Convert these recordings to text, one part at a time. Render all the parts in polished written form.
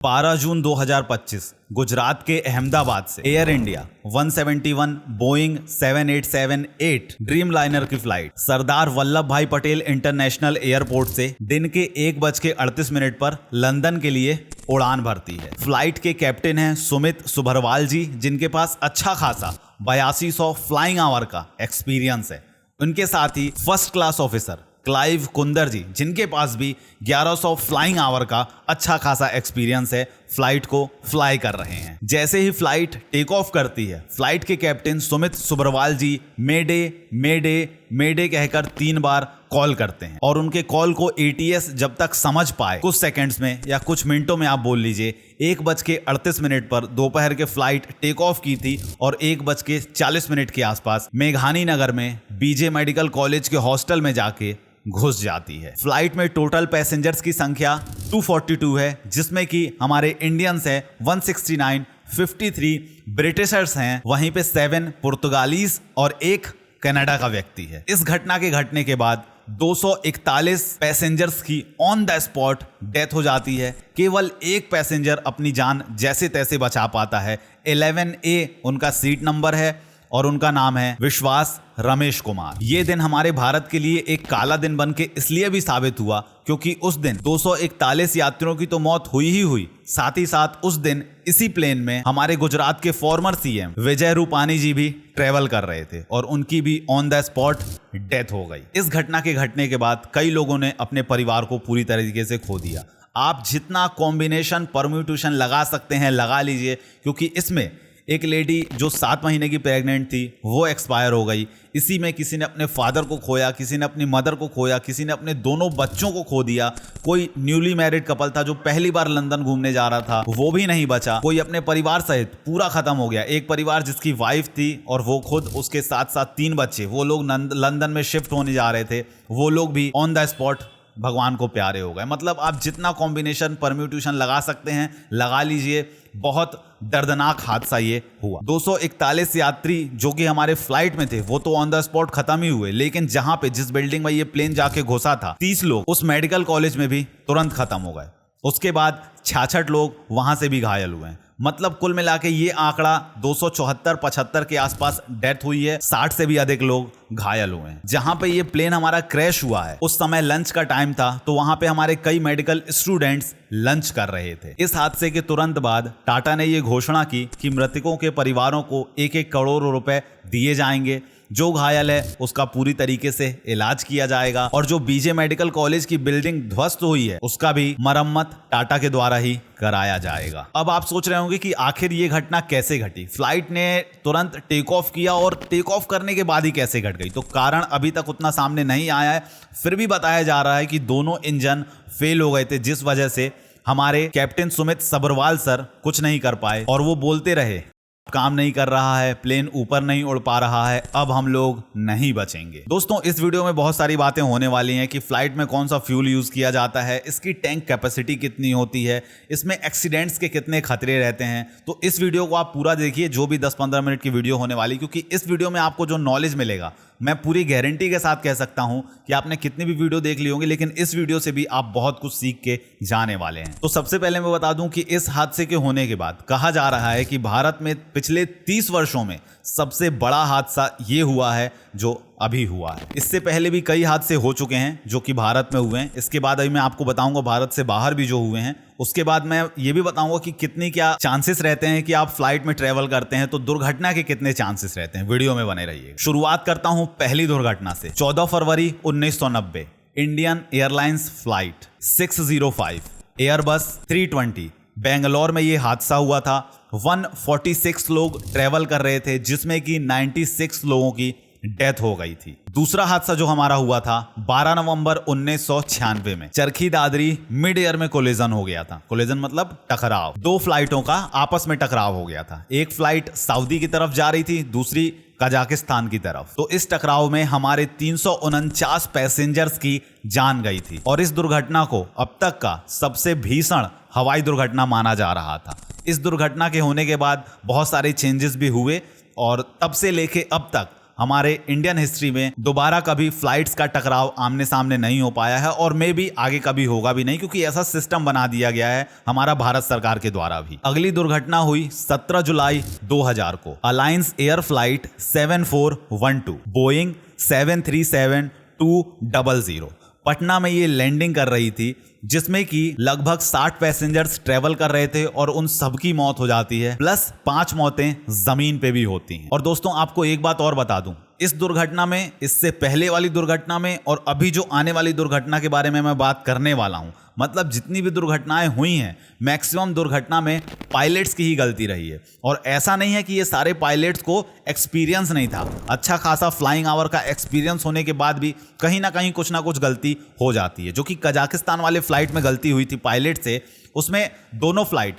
12 जून 2025 गुजरात के अहमदाबाद से air India 171 Boeing 7878 dream liner की फ्लाइट सरदार वल्लभ भाई पटेल इंटरनेशनल एयरपोर्ट से दिन के 1:38 पर लंदन के लिए उड़ान भरती है। फ्लाइट के कैप्टन हैं सुमित सुभरवाल जी, जिनके पास अच्छा खासा 8200 फ्लाइंग आवर का एक्सपीरियंस है। उनके साथ ही first class officer Clive Kunder ji, जिनके पास भी 1100 फ्लाइंग आवर का अच्छा खासा एक्सपीरियंस है, फ्लाइट को फ्लाई कर रहे हैं। जैसे ही फ्लाइट टेक ऑफ करती है, फ्लाइट के कैप्टन सुमित सुभरवाल जी मेडे मेडे मेडे कहकर 3 बार कॉल करते हैं और उनके कॉल को एटीएस जब तक समझ पाए, कुछ सेकंड्स में या कुछ मिनटों में आप बोल लीजिए, 1:38 पर दोपहर के फ्लाइट टेक ऑफ की थी और 1:40 के आसपास मेघानी नगर में बीजे मेडिकल कॉलेज के हॉस्टल में जाके घुस जाती है। फ्लाइट में टोटल पैसेंजर्स की संख्या 242 है, जिसमें कि हमारे इंडियंस है 169, 53 ब्रिटिशर्स हैं, वहीं पे 7 पुर्तगालीज और 1 कनाडा का व्यक्ति है। इस घटना के घटने के बाद 241 पैसेंजर्स की ऑन द स्पॉट डेथ हो जाती है। केवल एक पैसेंजर अपनी जान जैसे तैसे बचा पाता है। 11A उनका सीट नंबर है और उनका नाम है विश्वास रमेश कुमार। ये दिन हमारे भारत के लिए एक काला दिन बन के इसलिए भी साबित हुआ क्योंकि उस दिन 241 यात्रियों की तो मौत हुई ही हुई, साथ ही साथ उस दिन इसी प्लेन में हमारे गुजरात के फॉर्मर सीएम विजय रूपानी जी भी ट्रेवल कर रहे थे और उनकी भी ऑन द स्पॉट डेथ हो गई। इस घटना के घटने के बाद कई लोगों ने अपने परिवार को पूरी तरीके से खो दिया। आप जितना कॉम्बिनेशन परम्यूटेशन लगा सकते हैं लगा लीजिए, क्योंकि इसमें एक लेडी जो 7 महीने की प्रेग्नेंट थी वो एक्सपायर हो गई। इसी में किसी ने अपने फादर को खोया, किसी ने अपनी मदर को खोया, किसी ने अपने दोनों बच्चों को खो दिया। कोई न्यूली मैरिड कपल था जो पहली बार लंदन घूमने जा रहा था, वो भी नहीं बचा। कोई अपने परिवार सहित पूरा खत्म हो गया। एक परिवार जिसकी वाइफ थी और वो खुद, उसके साथ साथ 3 बच्चे, वो लोग लंदन में शिफ्ट होने जा रहे थे, वो लोग भी ऑन द स्पॉट भगवान को प्यारे हो गए। मतलब आप जितना कॉम्बिनेशन परम्यूटेशन लगा सकते हैं लगा लीजिए। बहुत दर्दनाक हादसा ये हुआ। 241 यात्री जो कि हमारे फ्लाइट में थे वो तो ऑन द स्पॉट खत्म ही हुए, लेकिन जहां पे जिस बिल्डिंग में ये प्लेन जाके घुसा था 30 लोग उस मेडिकल कॉलेज में भी तुरंत खत्म हो गए। उसके बाद 66 लोग वहां से भी घायल हुए हैं। मतलब कुल मिला के ये आंकड़ा 274-75 के आसपास डेथ हुई है, 60 से भी अधिक लोग घायल हुए हैं। जहां पे ये प्लेन हमारा क्रैश हुआ है उस समय लंच का टाइम था, तो वहां पे हमारे कई मेडिकल स्टूडेंट्स लंच कर रहे थे। इस हादसे के तुरंत बाद टाटा ने ये घोषणा की कि मृतकों के परिवारों को 1-1 करोड़ रुपए दिए जाएंगे। जो घायल है उसका पूरी तरीके से इलाज किया जाएगा और जो बीजे मेडिकल कॉलेज की बिल्डिंग ध्वस्त हुई है उसका भी मरम्मत टाटा के द्वारा ही कराया जाएगा। अब आप सोच रहे होंगे कि आखिर ये घटना कैसे घटी, फ्लाइट ने तुरंत टेक ऑफ किया और टेक ऑफ करने के बाद ही कैसे घट गई। तो कारण अभी तक उतना सामने नहीं आया है, फिर भी बताया जा रहा है कि दोनों इंजन फेल हो गए थे, जिस वजह से हमारे कैप्टन सुमित सभरवाल सर कुछ नहीं कर पाए और वो बोलते रहे काम नहीं कर रहा है, प्लेन ऊपर नहीं उड़ पा रहा है, अब हम लोग नहीं बचेंगे। दोस्तों, इस वीडियो में बहुत सारी बातें होने वाली हैं कि फ्लाइट में कौन सा फ्यूल यूज किया जाता है, इसकी टैंक कैपेसिटी कितनी होती है, इसमें एक्सीडेंट्स के कितने खतरे रहते हैं। तो इस वीडियो को आप पूरा देखिए, जो भी 10-15 मिनट की वीडियो होने वाली, क्योंकि इस वीडियो में आपको जो नॉलेज मिलेगा मैं पूरी गारंटी के साथ कह सकता हूं कि आपने कितनी भी वीडियो देख ली होंगी, लेकिन इस वीडियो से भी आप बहुत कुछ सीख के जाने वाले हैं। तो सबसे पहले मैं बता दूं कि इस हादसे के होने के बाद कहा जा रहा है कि भारत में पिछले 30 वर्षों में सबसे बड़ा हादसा ये हुआ है जो अभी हुआ है। इससे पहले भी कई हादसे हो चुके हैं जो कि भारत में हुए हैं। इसके बाद अभी मैं आपको बताऊंगा भारत से बाहर भी जो हुए हैं। उसके बाद मैं ये भी बताऊंगा कि कितनी क्या चांसेस रहते हैं कि आप फ्लाइट में ट्रेवल करते हैं तो दुर्घटना के कितने चांसेस रहते हैं। वीडियो में बने रहिए। शुरुआत करता हूं पहली दुर्घटना से। 14 फरवरी 1990 Indian airlines flight 605 Airbus 320 Bangalore में ये हादसा हुआ था। 146 लोग ट्रेवल कर रहे थे, जिसमें कि 96 लोगों की डेथ हो गई थी। दूसरा हादसा जो हमारा हुआ था 12 नवंबर 1996 में चरखी दादरी मिड एयर में कोलिजन हो गया था। कोलिजन मतलब टकराव। 2 फ्लाइटों का आपस में टकराव हो गया था। एक फ्लाइट सऊदी की तरफ जा रही थी, दूसरी कजाकिस्तान की तरफ। तो इस टकराव में हमारे 349 पैसेंजर्स की जान गई थी और इस दुर्घटना को अब तक का सबसे भीषण हवाई दुर्घटना माना जा रहा था। इस दुर्घटना के होने के बाद बहुत सारे चेंजेस भी हुए और तब से लेके अब तक हमारे इंडियन हिस्ट्री में दोबारा कभी फ्लाइट्स का टकराव आमने सामने नहीं हो पाया है और मे भी आगे कभी होगा भी नहीं, क्योंकि ऐसा सिस्टम बना दिया गया है हमारा भारत सरकार के द्वारा भी। अगली दुर्घटना हुई 17 जुलाई 2000 को। Alliance air flight 7412 Boeing 737-200 Patna में ये लैंडिंग कर रही थी, जिसमें कि लगभग 60 पैसेंजर्स ट्रेवल कर रहे थे और उन सबकी मौत हो जाती है, प्लस 5 मौतें जमीन पे भी होती हैं। और दोस्तों आपको एक बात और बता दूं, इस दुर्घटना में, इससे पहले वाली दुर्घटना में और अभी जो आने वाली दुर्घटना के बारे में मैं बात करने वाला हूं, मतलब जितनी भी दुर्घटनाएं हुई हैं मैक्सिमम दुर्घटना में पायलट्स की ही गलती रही है। और ऐसा नहीं है कि ये सारे पायलट्स को एक्सपीरियंस नहीं था, अच्छा खासा फ्लाइंग आवर का एक्सपीरियंस होने के बाद भी कहीं ना कहीं कुछ ना कुछ गलती हो जाती है, जो कि कजाकिस्तान वाले फ्लाइट में गलती हुई थी पायलट से। उसमें दोनों फ्लाइट,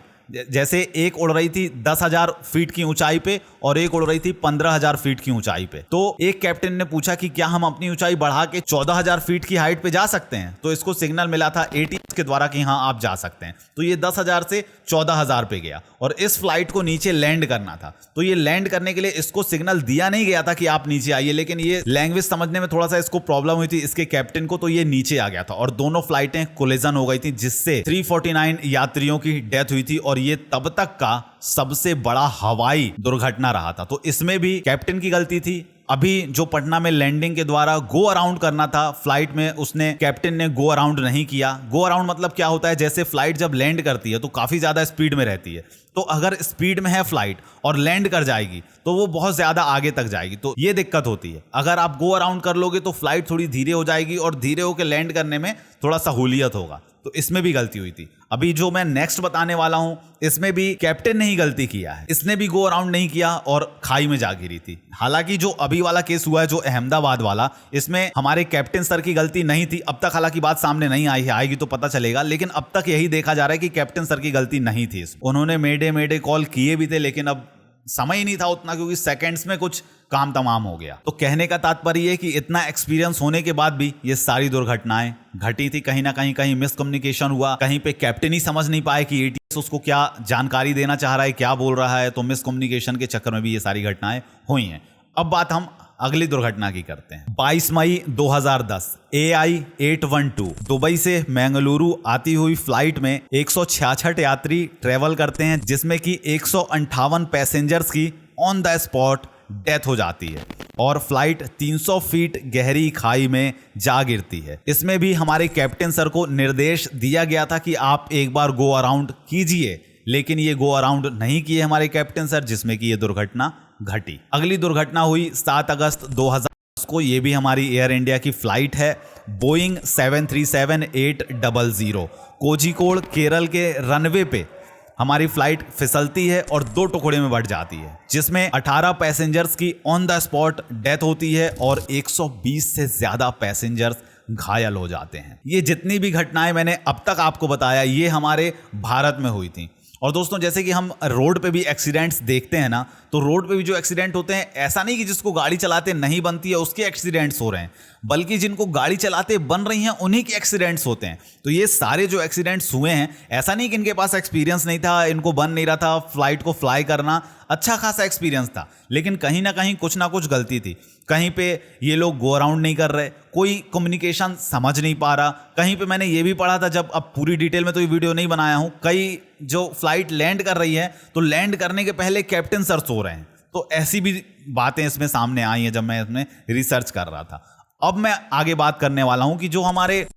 जैसे एक उड़ रही थी 10,000 फीट की ऊंचाई पे और एक उड़ रही थी 15,000 फीट की ऊंचाई पे, तो एक कैप्टन ने पूछा कि क्या हम अपनी ऊंचाई बढ़ा के 14,000 फीट की हाइट पे जा सकते हैं, तो इसको सिग्नल मिला था ATS के द्वारा कि हाँ आप जा सकते हैं। तो ये 10,000 से 14,000 पे गया और इस फ्लाइट को नीचे लैंड करना था, तो ये लैंड करने के लिए इसको सिग्नल दिया नहीं गया था कि आप नीचे आइए, लेकिन ये लैंग्वेज समझने में थोड़ा सा इसको प्रॉब्लम हुई थी इसके कैप्टन को, तो ये नीचे आ गया था और दोनों फ्लाइटें कोलिजन हो गई थी, जिससे 349 यात्रियों की डेथ हुई थी और ये तब तक का सबसे बड़ा हवाई दुर्घटना रहा था। तो इसमें भी कैप्टन की गलती थी। अभी जो पटना में लैंडिंग के द्वारा गो अराउंड करना था फ्लाइट में, उसने कैप्टन ने गो अराउंड नहीं किया। गो अराउंड मतलब क्या होता है, जैसे फ्लाइट जब लैंड करती है तो काफी ज्यादा स्पीड में रहती है, तो अगर स्पीड में है फ्लाइट और लैंड कर जाएगी तो वो बहुत ज्यादा आगे तक जाएगी, तो ये दिक्कत होती है। अगर आप गो अराउंड कर लोगे तो फ्लाइट थोड़ी धीरे हो जाएगी और धीरे होकर लैंड करने में थोड़ा सहूलियत होगा, तो इसमें भी गलती हुई थी। अभी जो मैं नेक्स्ट बताने वाला हूं इसमें भी कैप्टन ने ही गलती किया है, इसने भी गो अराउंड नहीं किया और खाई में जा गिरी थी। हालांकि जो अभी वाला केस हुआ है जो अहमदाबाद वाला, इसमें हमारे कैप्टन सर की गलती नहीं थी। अब तक हालांकि बात सामने नहीं आई है, आएगी तो पता चलेगा, लेकिन अब तक यही देखा जा रहा है कि कैप्टन सर की गलती नहीं थी। उन्होंने मेडे कॉल किए भी थे, लेकिन अब समय ही नहीं था उतना, क्योंकि सेकंड्स में कुछ काम तमाम हो गया। तो कहने का तात्पर्य है कि इतना एक्सपीरियंस होने के बाद भी ये सारी दुर्घटनाएं घटी थी। कहीं ना कहीं मिसकम्युनिकेशन हुआ, कहीं पे कैप्टन ही समझ नहीं पाए कि ATS उसको क्या जानकारी देना चाह रहा है, क्या बोल रहा है, तो मिसकम्युनिकेशन के चक्कर में भी ये सारी घटनाएं हुई हैं। अब बात हम अगली दुर्घटना की करते हैं। 22 मई 2010 AI 812 दुबई से मंगलुरु आती हुई फ्लाइट में 166 यात्री ट्रेवल करते हैं, जिसमें कि 158 पैसेंजर्स की ऑन द स्पॉट डेथ हो जाती है और फ्लाइट 300 फीट गहरी खाई में जा गिरती है। इसमें भी हमारे कैप्टन सर को निर्देश दिया गया था कि आप एक बार गो अराउंड कीजिए, लेकिन ये गो अराउंड नहीं किए हमारे कैप्टन सर, जिसमें कि ये दुर्घटना घटी। अगली दुर्घटना हुई 7 अगस्त 2010 को। ये भी हमारी एयर इंडिया की फ्लाइट है, बोइंग 737-800 कोझिकोड केरल के रनवे पे हमारी फ्लाइट फिसलती है और 2 टुकड़े में बढ़ जाती है, जिसमें 18 पैसेंजर्स की ऑन द स्पॉट डेथ होती है और 120 से ज्यादा पैसेंजर्स घायल हो जाते हैं। ये जितनी भी घटनाएं मैंने अब तक आपको बताया ये हमारे भारत में हुई थी। और दोस्तों जैसे कि हम रोड पे भी एक्सीडेंट्स देखते हैं ना, तो रोड पे भी जो एक्सीडेंट होते हैं, ऐसा नहीं कि जिसको गाड़ी चलाते नहीं बनती है उसके एक्सीडेंट्स हो रहे हैं, बल्कि जिनको गाड़ी चलाते बन रही हैं उन्हीं के एक्सीडेंट्स होते हैं। तो ये सारे जो एक्सीडेंट्स हुए हैं, ऐसा नहीं कि इनके पास एक्सपीरियंस नहीं था, इनको बन नहीं रहा था फ्लाइट को फ्लाई करना, अच्छा खासा एक्सपीरियंस था, लेकिन कहीं ना कुछ गलती थी। कहीं पे ये लोग गो अराउंड नहीं कर रहे, कोई कम्युनिकेशन समझ नहीं पा रहा। कहीं पे मैंने ये भी पढ़ा था, जब अब पूरी डिटेल में तो ये वीडियो नहीं बनाया हूं, कई जो फ्लाइट लैंड कर रही है तो लैंड करने के पहले कैप्टन सर सो रहे हैं। तो ऐसी भी बातें इसमें सामने आई हैं जब मैं इसमें रिसर्च कर रहा था। अब मैं आगे बात करने वाला हूं कि जो हमारे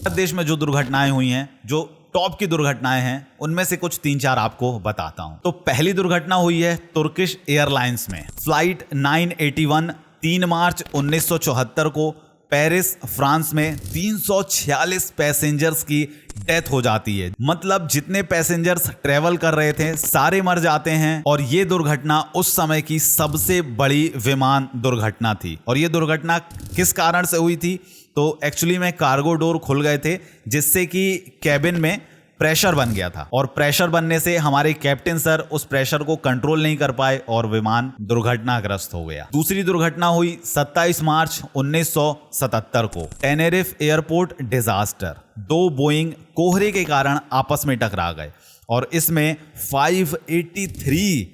देश में जो दुर्घटनाएं हुई हैं, जो टॉप की दुर्घटनाएं हैं, उनमें से कुछ 3-4 आपको बताता हूं। तो पहली दुर्घटना हुई है तुर्किश एयरलाइंस में, फ्लाइट 981 3 मार्च 1974 को पेरिस फ्रांस में 346 पैसेंजर्स की डेथ हो जाती है। मतलब जितने पैसेंजर्स ट्रेवल कर रहे थे सारे मर जाते हैं और ये दुर्घटना उस समय की सबसे बड़ी विमान दुर्घटना थी। और ये दुर्घटना किस कारण से हुई थी, तो एक्चुअली में कार्गो डोर खुल गए थे, जिससे कि कैबिन में प्रेशर बन गया था और प्रेशर बनने से हमारे कैप्टन सर उस प्रेशर को कंट्रोल नहीं कर पाए और विमान दुर्घटनाग्रस्त हो गया। दूसरी दुर्घटना हुई 27 मार्च 1977 को, टेनेरिफ एयरपोर्ट डिजास्टर। 2 बोइंग कोहरे के कारण आपस में टकरा गए और इसमें 583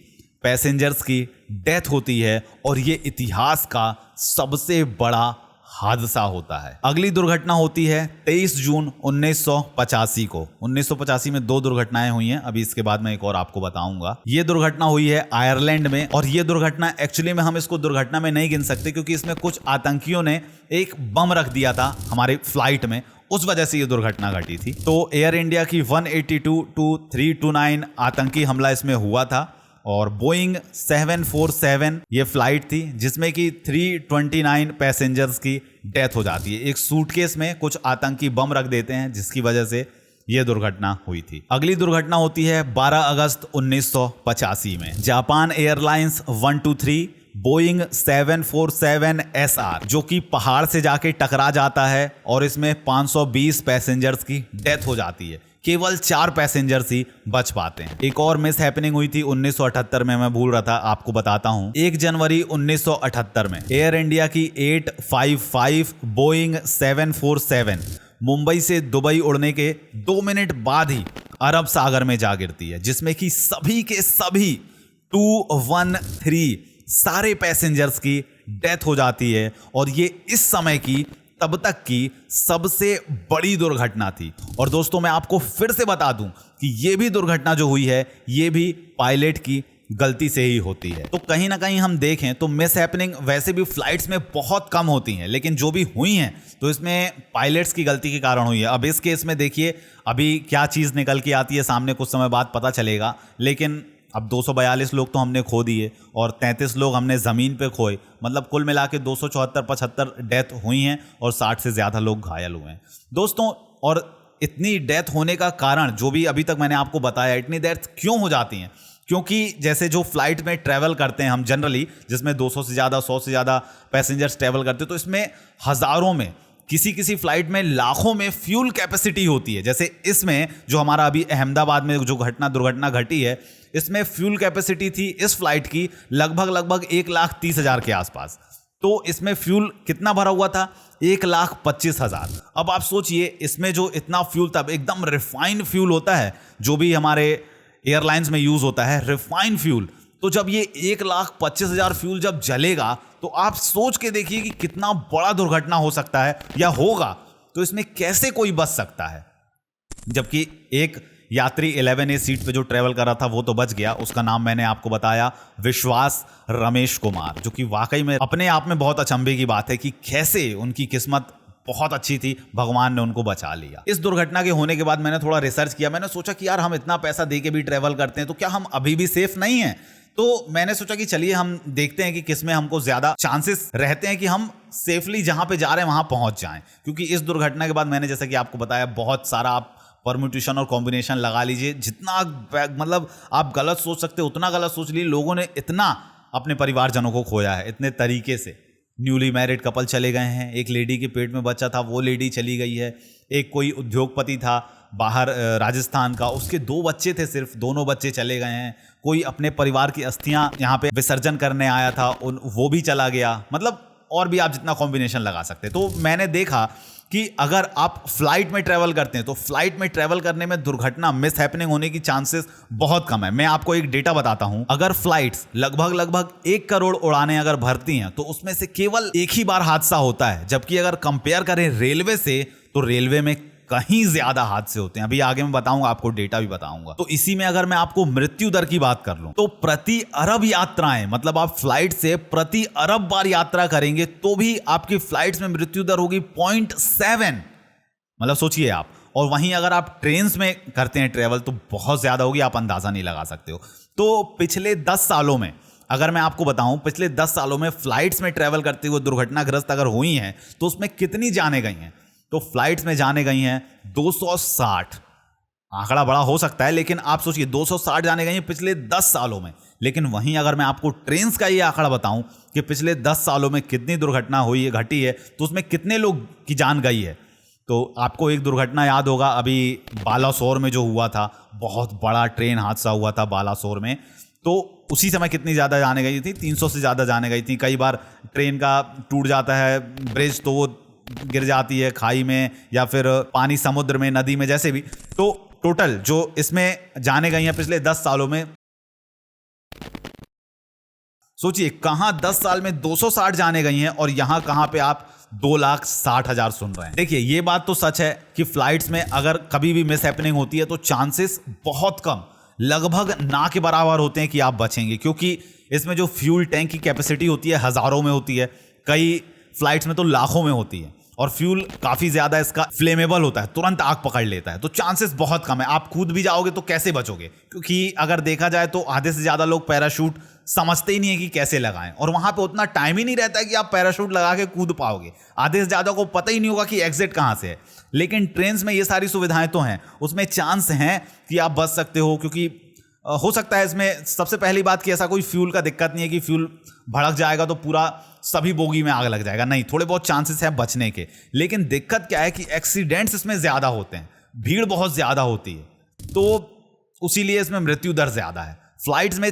पैसेंजर्स की डेथ होती है और ये इतिहास का सबसे बड़ा हादसा होता है। अगली दुर्घटना होती है 23 जून 1985 को। 1985 में 2 दुर्घटनाएं हुई हैं, अभी इसके बाद मैं एक और आपको बताऊंगा। ये दुर्घटना हुई है आयरलैंड में, और ये दुर्घटना एक्चुअली में हम इसको दुर्घटना में नहीं गिन सकते क्योंकि इसमें कुछ आतंकियों ने एक बम रख दिया था हमारे फ्लाइट में, उस वजह से ये दुर्घटना घटी थी। तो एयर इंडिया की 182-329 आतंकी हमला इसमें हुआ था, और बोइंग 747 ये फ्लाइट थी जिसमें कि 329 पैसेंजर्स की डेथ हो जाती है। एक सूटकेस में कुछ आतंकी बम रख देते हैं जिसकी वजह से ये दुर्घटना हुई थी। अगली दुर्घटना होती है 12 अगस्त 1985 में। जापान एयरलाइंस 123 बोइंग 747 SR जो कि पहाड़ से जाके टकरा जाता है और इसमें 520 पैसेंजर्स की डेथ हो जाती है। केवल 4 पैसेंजर्स ही बच पाते हैं। एक और मिस हैपनिंग हुई थी 1978 में, मैं भूल रहा था, आपको बताता हूं। 1 जनवरी 1978 में एयर इंडिया की 855 बोइंग 747 मुंबई से दुबई उड़ने के 2 मिनट बाद ही अरब सागर में जा गिरती है, जिसमें कि सभी के सभी 213 सारे पैसेंजर्स की डेथ हो जाती है, और ये इस समय की तब तक की सबसे बड़ी दुर्घटना थी। और दोस्तों मैं आपको फिर से बता दूं कि ये भी दुर्घटना जो हुई है ये भी पायलट की गलती से ही होती है। तो कहीं ना कहीं हम देखें तो मिस हैपनिंग वैसे भी फ्लाइट्स में बहुत कम होती हैं, लेकिन जो भी हुई हैं तो इसमें पायलट्स की गलती के कारण हुई है। अब इस केस में देखिए अभी क्या चीज़ निकल के आती है सामने, कुछ समय बाद पता चलेगा। लेकिन अब 242 लोग तो हमने खो दिए और 33 लोग हमने ज़मीन पे खोए, मतलब कुल मिला के 274-75 डेथ हुई हैं और 60 से ज़्यादा लोग घायल हुए हैं दोस्तों। और इतनी डेथ होने का कारण जो भी अभी तक मैंने आपको बताया, इतनी डेथ क्यों हो जाती हैं? क्योंकि जैसे जो फ्लाइट में ट्रैवल करते हैं हम जनरली, जिसमें 200 से ज़्यादा 100 से ज़्यादा पैसेंजर्स ट्रैवल करते हैं, तो इसमें हज़ारों में, किसी फ्लाइट में लाखों में फ्यूल कैपेसिटी होती है। जैसे इसमें जो हमारा अभी अहमदाबाद में जो दुर्घटना घटी है, इसमें फ्यूल कैपेसिटी थी इस फ्लाइट की लगभग 1,30,000 के आसपास। तो इसमें फ्यूल कितना भरा हुआ था? 1,25,000। अब आप सोचिए इसमें जो इतना फ्यूल था, एकदम रिफाइंड फ्यूल होता है जो भी हमारे एयरलाइंस में यूज होता है, रिफाइंड फ्यूल। तो जब ये 1,25,000 फ्यूल जब जलेगा तो आप सोच के देखिए कि कितना बड़ा दुर्घटना हो सकता है या होगा। तो इसमें कैसे कोई बच सकता है? जबकि एक यात्री 11A सीट पे जो ट्रेवल कर रहा था वो तो बच गया। उसका नाम मैंने आपको बताया, विश्वास रमेश कुमार, जो कि वाकई में अपने आप में बहुत अचंभे की बात है कि कैसे उनकी किस्मत बहुत अच्छी थी, भगवान ने उनको बचा लिया। इस दुर्घटना के होने के बाद मैंने थोड़ा रिसर्च किया। मैंने सोचा कि यार हम इतना पैसा दे के भी ट्रेवल करते हैं तो क्या हम अभी भी सेफ नहीं हैं? तो मैंने सोचा कि चलिए हम देखते हैं कि किसमें हमको ज्यादा चांसेस रहते हैं कि हम सेफली जहां पे जा रहे हैं वहां पहुंच जाएं। क्योंकि इस दुर्घटना के बाद मैंने जैसा कि आपको बताया, बहुत सारा आप परम्यूटेशन और कॉम्बिनेशन लगा लीजिए, जितना मतलब आप गलत सोच सकते उतना गलत सोच लीजिए। लोगों ने इतना अपने परिवारजनों को खोया है इतने तरीके से। न्यूली मैरिड कपल चले गए हैं, एक लेडी के पेट में बच्चा था वो लेडी चली गई है, एक कोई उद्योगपति था बाहर राजस्थान का, उसके 2 बच्चे थे, सिर्फ दोनों बच्चे चले गए हैं। कोई अपने परिवार की अस्थियां यहाँ पे विसर्जन करने आया था, वो भी चला गया। मतलब और भी आप जितना कॉम्बिनेशन लगा सकते हैं। तो मैंने देखा कि अगर आप फ्लाइट में ट्रैवल करते हैं तो फ्लाइट में ट्रैवल करने में दुर्घटना मिस हैपनिंग होने की चांसेस बहुत कम है। मैं आपको एक डेटा बताता हूं, अगर फ्लाइट्स लगभग 1 करोड़ उड़ानें अगर भरती हैं तो उसमें से केवल एक ही बार हादसा होता है। जबकि अगर कंपेयर करें रेलवे से तो रेलवे में कहीं ज्यादा हादसे होते हैं। अभी आगे मैं बताऊंगा, आपको डेटा भी बताऊंगा। तो इसी में अगर मैं आपको मृत्यु दर की बात कर लूं तो प्रति अरब यात्राएं, मतलब आप फ्लाइट से प्रति अरब बार यात्रा करेंगे तो भी आपकी फ्लाइट्स में मृत्यु दर होगी 0.7। मतलब सोचिए आप। और वहीं अगर आप ट्रेन में करते हैं ट्रेवल तो बहुत ज्यादा होगी, आप अंदाजा नहीं लगा सकते हो। तो पिछले 10 सालों में अगर मैं आपको बताऊं, पिछले 10 सालों में फ्लाइट्स में ट्रेवल करते हुए दुर्घटनाग्रस्त अगर हुई हैं तो उसमें कितनी जाने गई हैं? तो फ्लाइट्स में जाने गई हैं 260। आंकड़ा बड़ा हो सकता है लेकिन आप सोचिए 260 जाने गई हैं पिछले 10 सालों में। लेकिन वहीं अगर मैं आपको ट्रेन का ये आंकड़ा बताऊं कि पिछले 10 सालों में कितनी दुर्घटना हुई है, घटी है, तो उसमें कितने लोग की जान गई है। तो आपको एक दुर्घटना याद होगा, अभी बालासोर में जो हुआ था, बहुत बड़ा ट्रेन हादसा हुआ था बालासोर में। तो उसी समय कितनी ज़्यादा जाने गई थी? 300 से ज़्यादा जाने गई थी। कई बार ट्रेन का टूट जाता है ब्रिज तो वो गिर जाती है खाई में या फिर पानी समुद्र में, नदी में, जैसे भी। तो टोटल जो इसमें जाने गई हैं पिछले 10 सालों में सोचिए कहां 10 साल में 260 जाने गई हैं और यहां कहां पे आप 2,60,000 सुन रहे हैं। देखिए ये बात तो सच है कि फ्लाइट्स में अगर कभी भी मिस हैपनिंग होती है तो चांसेस बहुत कम, लगभग ना के बराबर होते हैं कि आप बचेंगे, क्योंकि इसमें जो फ्यूल टैंक की कैपेसिटी होती है हजारों में होती है, कई फ्लाइट्स में तो लाखों में होती है, और फ्यूल काफी ज्यादा इसका फ्लेमेबल होता है, तुरंत आग पकड़ लेता है। तो चांसेस बहुत कम है। आप कूद भी जाओगे तो कैसे बचोगे, क्योंकि अगर देखा जाए तो आधे से ज्यादा लोग पैराशूट समझते ही नहीं है कि कैसे लगाएं, और वहां पे उतना टाइम ही नहीं रहता है कि आप पैराशूट लगा के कूद पाओगे। आधे से ज्यादा को पता ही नहीं होगा कि एग्जिट कहां से है। लेकिन ट्रेन में ये सारी सुविधाएं तो हैं, उसमें चांस हैं कि आप बच सकते हो, क्योंकि हो सकता है इसमें सबसे पहली बात कि ऐसा कोई फ्यूल का दिक्कत नहीं है कि फ्यूल भड़क जाएगा तो पूरा सभी बोगी में आग लग जाएगा, नहीं, थोड़े बहुत चांसेस हैं बचने के। लेकिन दिक्कत क्या है कि एक्सीडेंट्स इसमें ज़्यादा होते हैं, भीड़ बहुत ज़्यादा होती है, तो उसीलिए इसमें मृत्यु दर ज़्यादा है। फ्लाइट्स में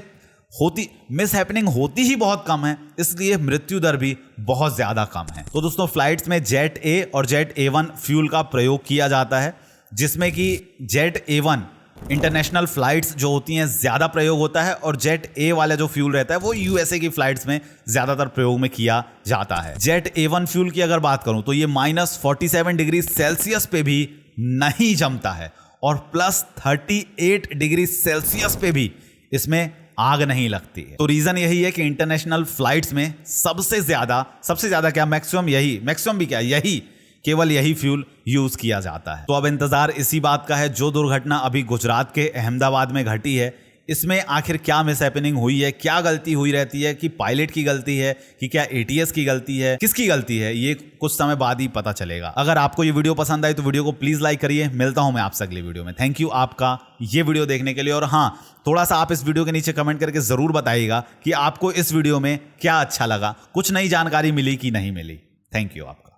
होती मिस हैपनिंग होती ही बहुत कम है, इसलिए मृत्यु दर भी बहुत ज़्यादा कम है। तो दोस्तों फ्लाइट्स में जेट ए और जेट A1 फ्यूल का प्रयोग किया जाता है, जिसमें कि जेट A1 इंटरनेशनल फ्लाइट्स जो होती हैं ज़्यादा प्रयोग होता है, और जेट ए वाला जो फ्यूल रहता है वो USA की फ्लाइट्स में ज़्यादातर प्रयोग में किया जाता है। जेट A1 फ्यूल की अगर बात करूं तो ये -47 डिग्री सेल्सियस पे भी नहीं जमता है, और +38 डिग्री सेल्सियस पे भी इसमें आग नहीं लगती है। तो रीजन यही है कि इंटरनेशनल फ्लाइट्स में सबसे ज्यादा क्या मैक्सिमम भी क्या यही केवल यही फ्यूल यूज किया जाता है। तो अब इंतजार इसी बात का है, जो दुर्घटना अभी गुजरात के अहमदाबाद में घटी है, इसमें आखिर क्या मिस हैपनिंग हुई है, क्या गलती हुई रहती है, कि पायलट की गलती है कि क्या ATS की गलती है, किसकी गलती है, ये कुछ समय बाद ही पता चलेगा। अगर आपको ये वीडियो पसंद आई तो वीडियो को प्लीज लाइक करिए। मिलता हूं मैं आपसे अगली वीडियो में। थैंक यू आपका ये वीडियो देखने के लिए, और हाँ, थोड़ा सा आप इस वीडियो के नीचे कमेंट करके जरूर बताइएगा कि आपको इस वीडियो में क्या अच्छा लगा, कुछ नई जानकारी मिली कि नहीं मिली। थैंक यू आपका।